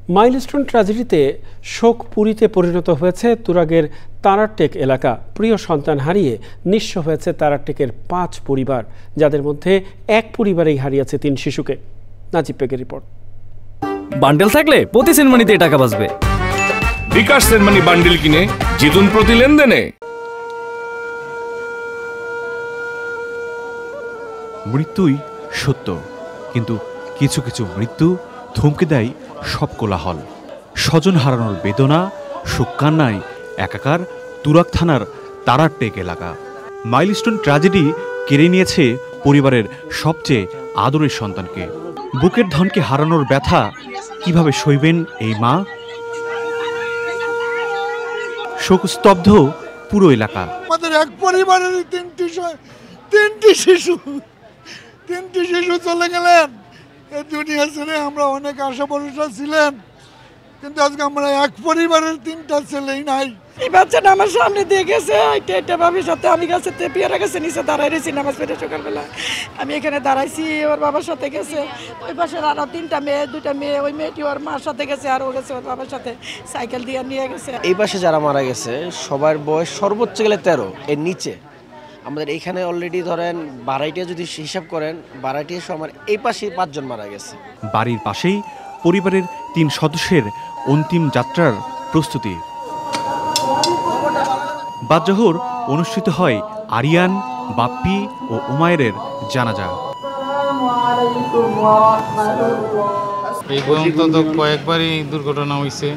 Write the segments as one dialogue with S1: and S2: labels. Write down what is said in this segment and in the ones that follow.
S1: Milestone ট্র্যাজেডিতে শোকপুরীতে পরিণত হয়েছে তুরাগের তারারটেক এলাকা। প্রিয় সন্তান হারিয়ে নিঃস্ব হয়েছে তারারটেকের 5 পরিবার, যাদের মধ্যে এক পরিবারেই হারিয়েছে 3 শিশুকে। নাজিব পেকের রিপোর্ট।
S2: বান্ডেল থাকলে প্রতি সেনমানিতে টাকা বাঁচবে।
S3: বিকাশ সেনমানি বান্ডেল কিনে জিতুন প্রতি লেনদেনে।
S4: মৃত্যুই সত্য, কিন্তু কিছু কিছু মৃত্যু থমকে দেয় সব কোলাহল। স্বজন হারানোর বেদনা, শোক কান্নায় একাকার তুরাগ থানার তারারটেক এলাকা। মাইলস্টোন ট্র্যাজেডি কেড়ে নিয়েছে পরিবারের সবচেয়ে আদরের সন্তানকে। বুকের ধনকে হারানোর ব্যথা কিভাবে সইবেন এই মা? শোকস্তব্ধ পুরো এলাকা।
S5: আমাদের এক পরিবারের তিনটি শিশু চলে গেলেন এই দুনিয়া ছেড়ে। আমরা অনেক আশা ভরসা ছিলেন, কিন্তু আজকে আমরা এক পরিবারের 3টা ছেলেই নাই।
S6: এই বাচ্চাটা আমার সামনে দিয়ে গেছে, এটা ভাবির সাথে আমি গাছে পেয়ারা গাছে নিচে দাঁড়াই রয়েছি নামাজ পড়ে সকালবেলা। আমি এখানে দাঁড়াইছি, ওর বাবার সাথে গেছে। ওই পাশে আরো 2টা মেয়ে, ওই মেয়েটি ওর মার সাথে গেছে, আর ও গেছে ওর বাবার সাথে, সাইকেল দিয়ে নিয়ে গেছে।
S7: এই পাশে যারা মারা গেছে সবার বয়স সর্বোচ্চ গেলে 13, এর নিচে। আমাদের এখানে অলরেডি ধরেন বারাইটিয়া যদি হিসাব করেন, বারাইটিয়া আমার এই পাশে 5 জন মারা গেছে।
S4: বাড়ির পাশেই পরিবারের 3 সদস্যের অন্তিম যাত্রার প্রস্তুতি। বাদজোহর অনুষ্ঠিত হয় আরিয়ান, বাপ্পি ও উমায়ের জানাজা।
S8: এই পর্যন্ত তো কয়েকবারই দুর্ঘটনা হয়েছে,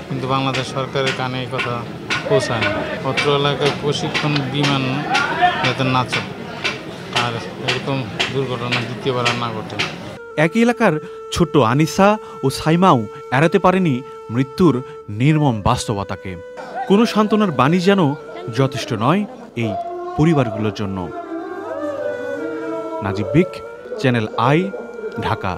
S8: কিন্তু বাংলাদেশ সরকারের কানে এই কথা পৌঁছায় না। অত্র এলাকায় প্রশিক্ষণ বিমান যাতে না চলে, আর এরকম দুর্ঘটনা দ্বিতীয়বার আর না ঘটে।
S4: একই এলাকার ছোট্ট আনিসা ও সাইমাও এড়াতে পারেনি মৃত্যুর নির্মম বাস্তবতাকে। কোনো সান্ত্বনার বাণী যেন যথেষ্ট নয় এই পরিবারগুলোর জন্য। নাজিব বিক, চ্যানেল আই, ঢাকা।